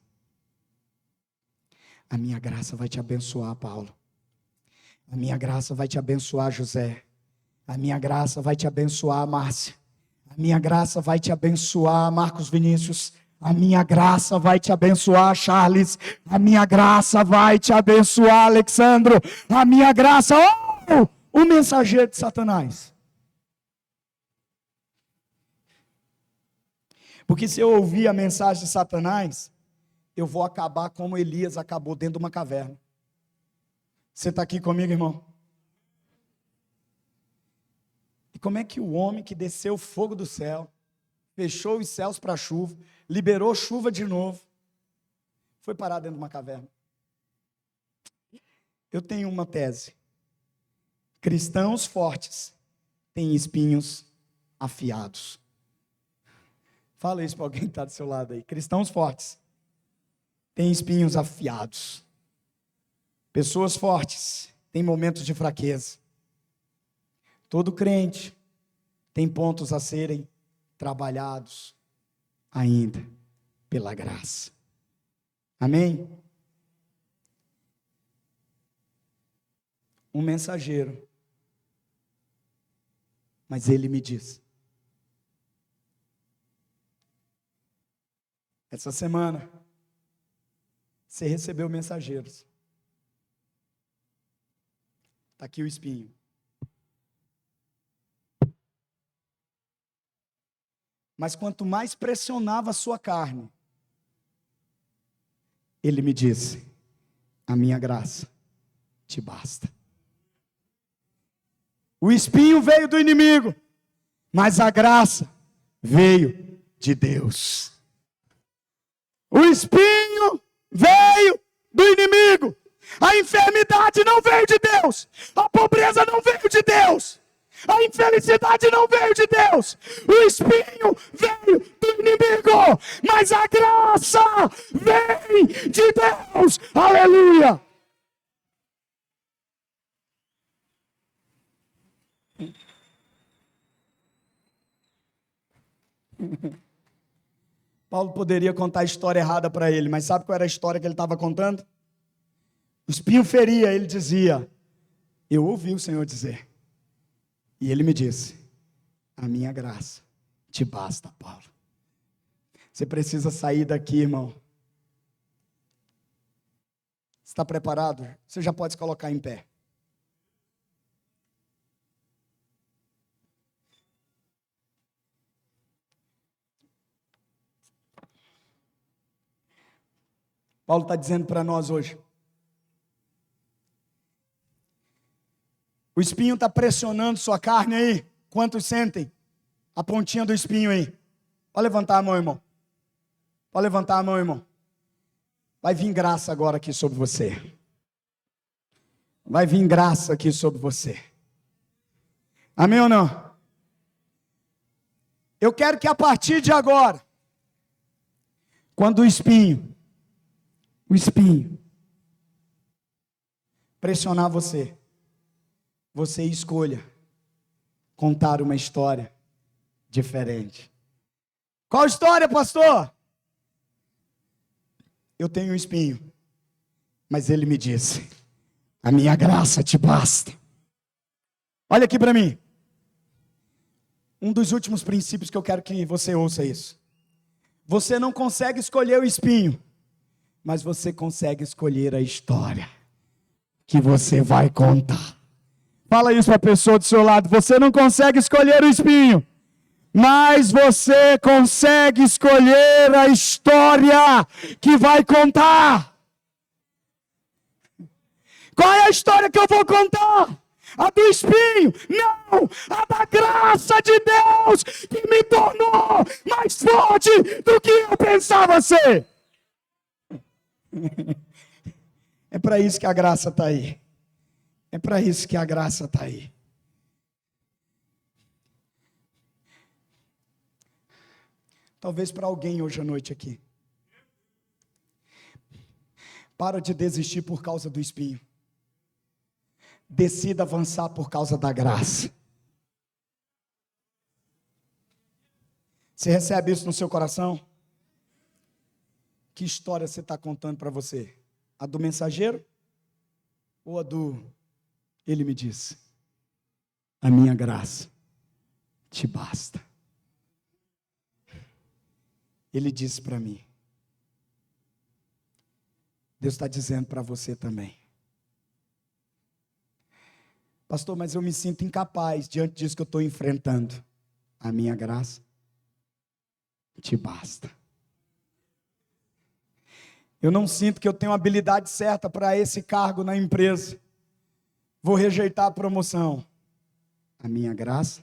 A minha graça vai te abençoar, Paulo. A minha graça vai te abençoar, José. A minha graça vai te abençoar, Márcia. A minha graça vai te abençoar, Marcos Vinícius. A minha graça vai te abençoar, Charles. A minha graça vai te abençoar, Alexandro. A minha graça, o mensageiro de Satanás. Porque se eu ouvir a mensagem de Satanás, eu vou acabar como Elias acabou dentro de uma caverna. Você está aqui comigo, irmão? E como é que o homem que desceu o fogo do céu, fechou os céus para a chuva, liberou chuva de novo, foi parar dentro de uma caverna? Eu tenho uma tese: cristãos fortes têm espinhos afiados. Fala isso para alguém que está do seu lado aí. Cristãos fortes têm espinhos afiados. Pessoas fortes têm momentos de fraqueza. Todo crente tem pontos a serem trabalhados ainda pela graça. Amém? Um mensageiro, mas ele me diz: essa semana você recebeu mensageiros. Está aqui o espinho. Mas quanto mais pressionava a sua carne, ele me disse: a minha graça te basta. O espinho veio do inimigo, mas a graça veio de Deus. O espinho veio do inimigo. A enfermidade não veio de Deus. A pobreza não veio de Deus. A infelicidade não veio de Deus. O espinho veio do inimigo, mas a graça vem de Deus. Aleluia. Paulo poderia contar a história errada para ele, mas sabe qual era a história que ele estava contando? O espinho feria, ele dizia: eu ouvi o Senhor dizer. E ele me disse: a minha graça te basta, Paulo. Você precisa sair daqui, irmão. Está preparado? Você já pode se colocar em pé. Paulo está dizendo para nós hoje: o espinho está pressionando sua carne aí. Quantos sentem a pontinha do espinho aí? Pode levantar a mão, irmão. Pode levantar a mão, irmão. Vai vir graça agora aqui sobre você. Vai vir graça aqui sobre você. Amém ou não? Eu quero que a partir de agora, quando o espinho pressionar você escolha contar uma história diferente. Qual história, pastor? Eu tenho um espinho, mas ele me disse: a minha graça te basta. Olha aqui para mim. Um dos últimos princípios que eu quero que você ouça isso. Você não consegue escolher o espinho, mas você consegue escolher a história que você vai contar. Fala isso para a pessoa do seu lado. Você não consegue escolher o espinho, mas você consegue escolher a história que vai contar. Qual é a história que eu vou contar? A do espinho? Não! A da graça de Deus que me tornou mais forte do que eu pensava ser. É para isso que a graça está aí. É para isso que a graça está aí. Talvez para alguém hoje à noite aqui. Para de desistir por causa do espinho. Decida avançar por causa da graça. Você recebe isso no seu coração? Que história você está contando para você? A do mensageiro? Ou a do ele me disse: a minha graça te basta. Ele disse para mim. Deus está dizendo para você também. Pastor, mas eu me sinto incapaz diante disso que eu estou enfrentando. A minha graça te basta. Eu não sinto que eu tenho a habilidade certa para esse cargo na empresa. Vou rejeitar a promoção. A minha graça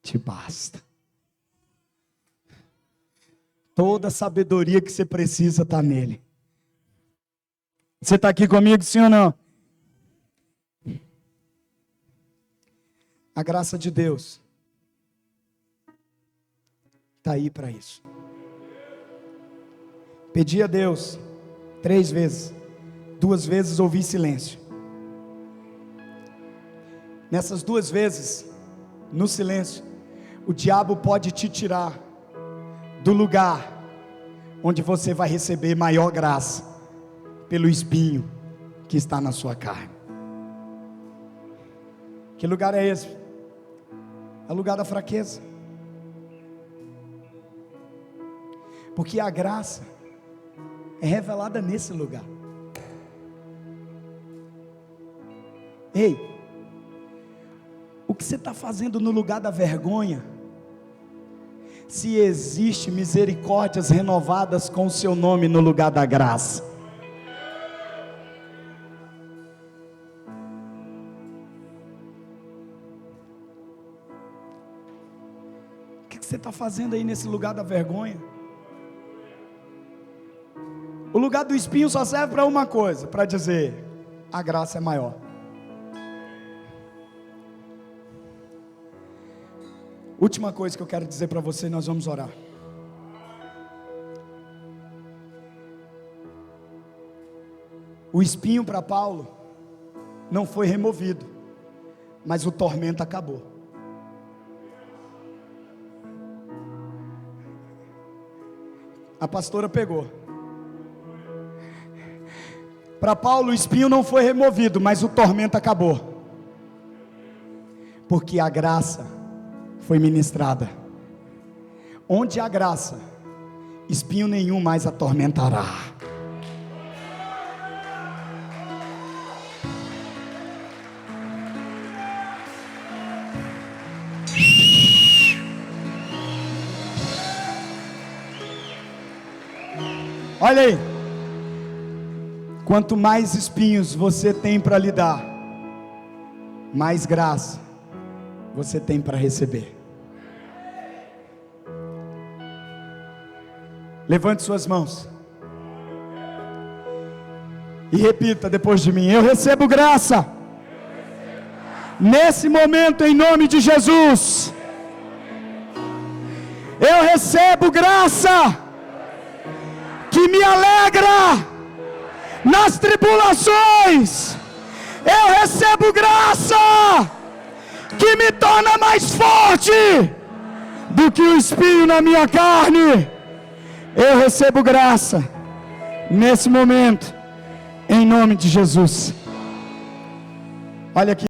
te basta. Toda a sabedoria que você precisa está nele. Você está aqui comigo, sim ou não? A graça de Deus está aí para isso. Pedi a Deus 3 vezes. 2 vezes ouvi silêncio. Nessas 2 vezes, no silêncio, o diabo pode te tirar do lugar onde você vai receber maior graça pelo espinho que está na sua carne. Que lugar é esse? É o lugar da fraqueza. Porque a graça é revelada nesse lugar. Ei, o que você está fazendo no lugar da vergonha? Se existe misericórdias renovadas com o seu nome no lugar da graça. você está fazendo aí nesse lugar da vergonha? O lugar do espinho só serve para uma coisa, para dizer: a graça é maior. Última coisa que eu quero dizer para você, nós vamos orar. O espinho para Paulo não foi removido, mas o tormento acabou. A pastora pegou. Para Paulo o espinho não foi removido, mas o tormento acabou. Porque a graça foi ministrada. Onde há graça, espinho nenhum mais atormentará. Olha aí, quanto mais espinhos você tem para lidar, mais graça você tem para receber. Levante suas mãos e repita depois de mim: eu recebo graça. Nesse momento, em nome de Jesus, eu recebo graça que me alegra nas tribulações. Eu recebo graça que me torna mais forte do que o espinho na minha carne. Eu recebo graça nesse momento, em nome de Jesus. Olha aqui.